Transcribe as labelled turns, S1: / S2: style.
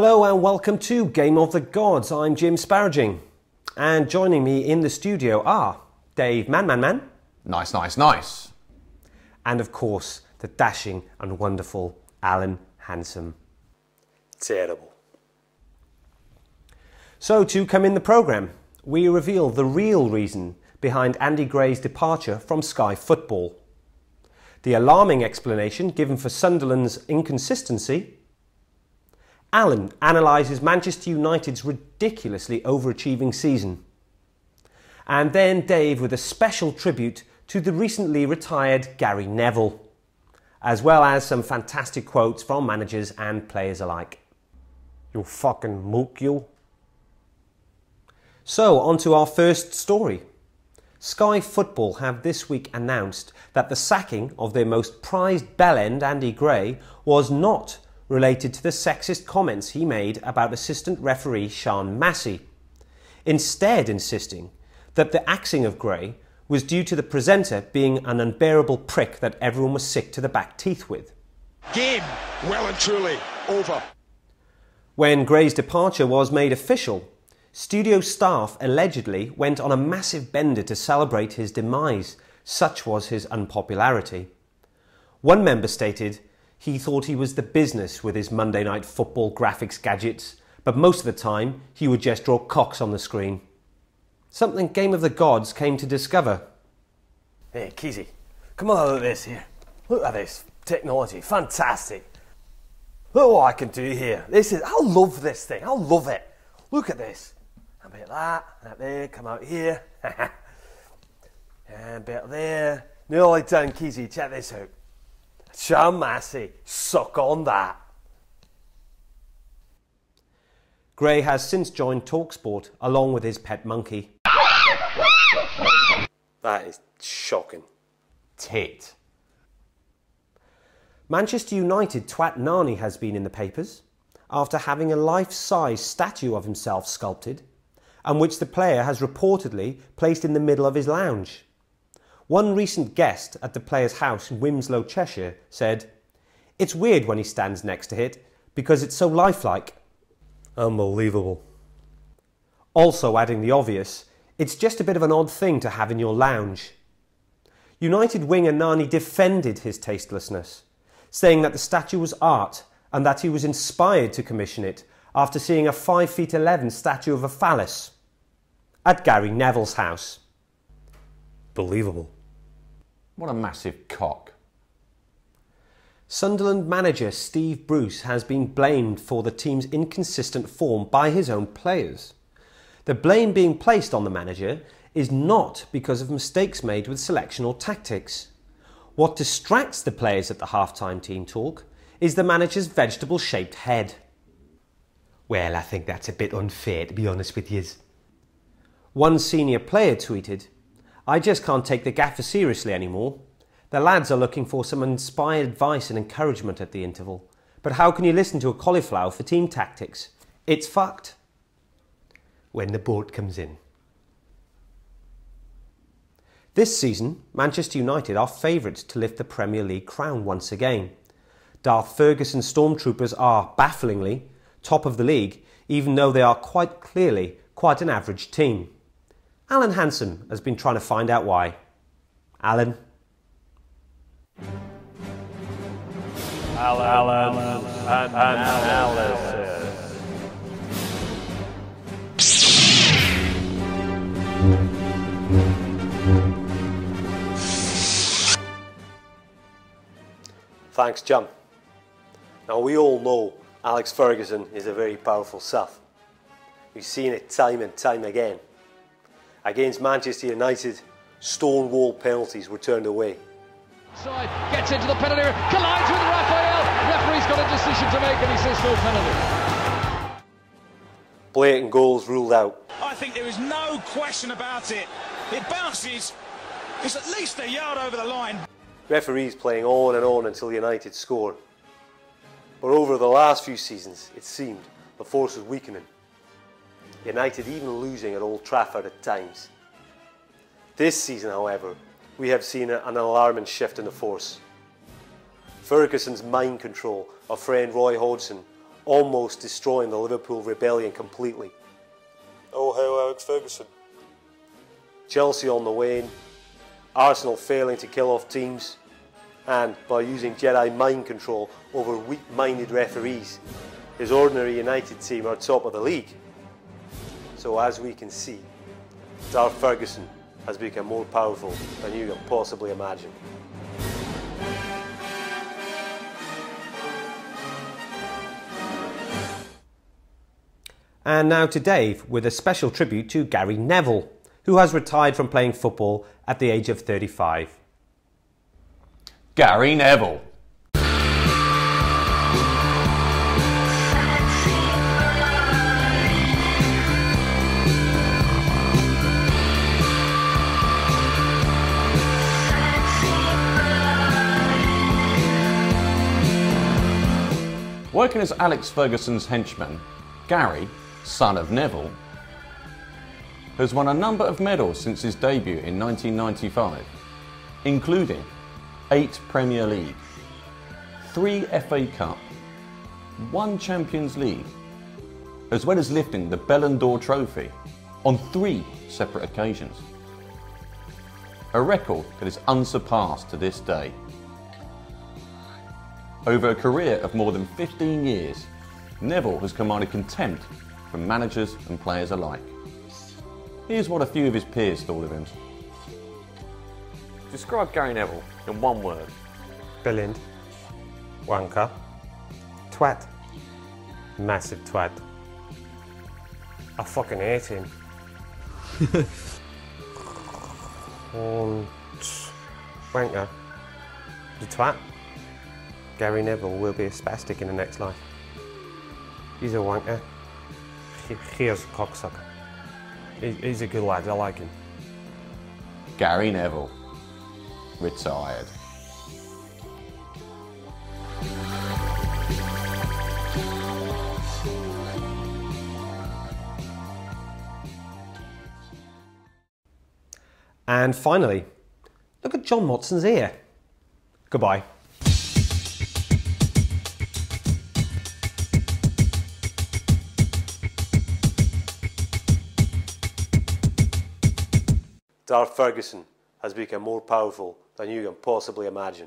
S1: Hello and welcome to Game of the Gods. I'm Jim Sparaging. And joining me in the studio are Dave Man.
S2: Nice.
S1: And of course, the dashing and wonderful Alan Handsome.
S3: Terrible.
S1: So to come in the programme, we reveal the real reason behind Andy Gray's departure from Sky Football. The alarming explanation given for Sunderland's inconsistency. Alan analyses Manchester United's ridiculously overachieving season. And then Dave with a special tribute to the recently retired Gary Neville, as well as some fantastic quotes from managers and players alike. You fucking mook, you. So, on to our first story. Sky Football have this week announced that the sacking of their most prized bellend, Andy Gray, was not related to the sexist comments he made about assistant referee Sean Massey, instead insisting that the axing of Gray was due to the presenter being an unbearable prick that everyone was sick to the back teeth with.
S4: Game well and truly over.
S1: When Gray's departure was made official, studio staff allegedly went on a massive bender to celebrate his demise, such was his unpopularity. One member stated he thought he was the business with his Monday Night Football graphics gadgets, but most of the time he would just draw cocks on the screen. Something Game of the Gods came to discover.
S3: Hey, Keezy, come on, look at this here. Look at this technology, fantastic. Look what I can do here. I love this thing, I love it. Look at this. A bit of that there, come out here. And a bit there. Nearly done, Keezy, check this out. Sean Massey, suck on that.
S1: Gray has since joined TalkSport along with his pet monkey.
S3: That is shocking.
S2: Tit.
S1: Manchester United twat Nani has been in the papers after having a life-size statue of himself sculpted, and which the player has reportedly placed in the middle of his lounge. One recent guest at the player's house in Wimslow, Cheshire, said, "It's weird when he stands next to it because it's so lifelike."
S3: Unbelievable.
S1: Also adding the obvious, it's just a bit of an odd thing to have in your lounge. United winger Nani defended his tastelessness, saying that the statue was art and that he was inspired to commission it after seeing a 5'11" statue of a phallus at Gary Neville's house.
S3: Believable.
S2: What a massive cock.
S1: Sunderland manager Steve Bruce has been blamed for the team's inconsistent form by his own players. The blame being placed on the manager is not because of mistakes made with selection or tactics. What distracts the players at the half-time team talk is the manager's vegetable-shaped head.
S3: Well, I think that's a bit unfair, to be honest with you.
S1: One senior player tweeted, "I just can't take the gaffer seriously anymore. The lads are looking for some inspired advice and encouragement at the interval. But how can you listen to a cauliflower for team tactics? It's fucked."
S3: When the boat comes in.
S1: This season, Manchester United are favourites to lift the Premier League crown once again. Darth Ferguson Stormtroopers are, bafflingly, top of the league, even though they are quite clearly quite an average team. Alan Handsome has been trying to find out why. Alan.
S3: Thanks, Jim. Now, we all know Alex Ferguson is a very powerful self. We've seen it time and time again. Against Manchester United, stonewall penalties were turned away.
S5: Side gets into the penalty area, collides with Raphael. Referee's got a decision to make and he says no penalty.
S3: Blatant goals ruled out.
S4: I think there is no question about it. It bounces. It's at least a yard over the line.
S3: Referees playing on and on until United score. But over the last few seasons, it seemed the force was weakening. United even losing at Old Trafford at times. This season, however, we have seen an alarming shift in the force. Ferguson's mind control of friend Roy Hodgson
S1: almost destroying the Liverpool rebellion completely.
S6: Oh, how Alex Ferguson.
S1: Chelsea on the wane, Arsenal failing to kill off teams, and by using Jedi mind control over weak-minded referees, his ordinary United team are top of the league. So as we can see, Darth Ferguson has become more powerful than you can possibly imagine. And now to Dave with a special tribute to Gary Neville, who has retired from playing football at the age of 35.
S2: Gary Neville. Working as Alex Ferguson's henchman, Gary, son of Neville, has won a number of medals since his debut in 1995, including 8 Premier League, 3 FA Cup, 1 Champions League, as well as lifting the Ballon d'Or trophy on 3 separate occasions. A record that is unsurpassed to this day. Over a career of more than 15 years, Neville has commanded contempt from managers and players alike. Here's what a few of his peers thought of him.
S7: Describe Gary Neville in one word.
S1: Brilliant. Wanker. Twat. Massive twat. I fucking hate him. Wanker. The twat. Gary Neville will be a spastic in the next life. He's a wanker. Here's a cocksucker. He's a good lad, I like him.
S2: Gary Neville, retired.
S1: And finally, look at John Motson's ear. Goodbye. Darth Ferguson has become more powerful than you can possibly imagine.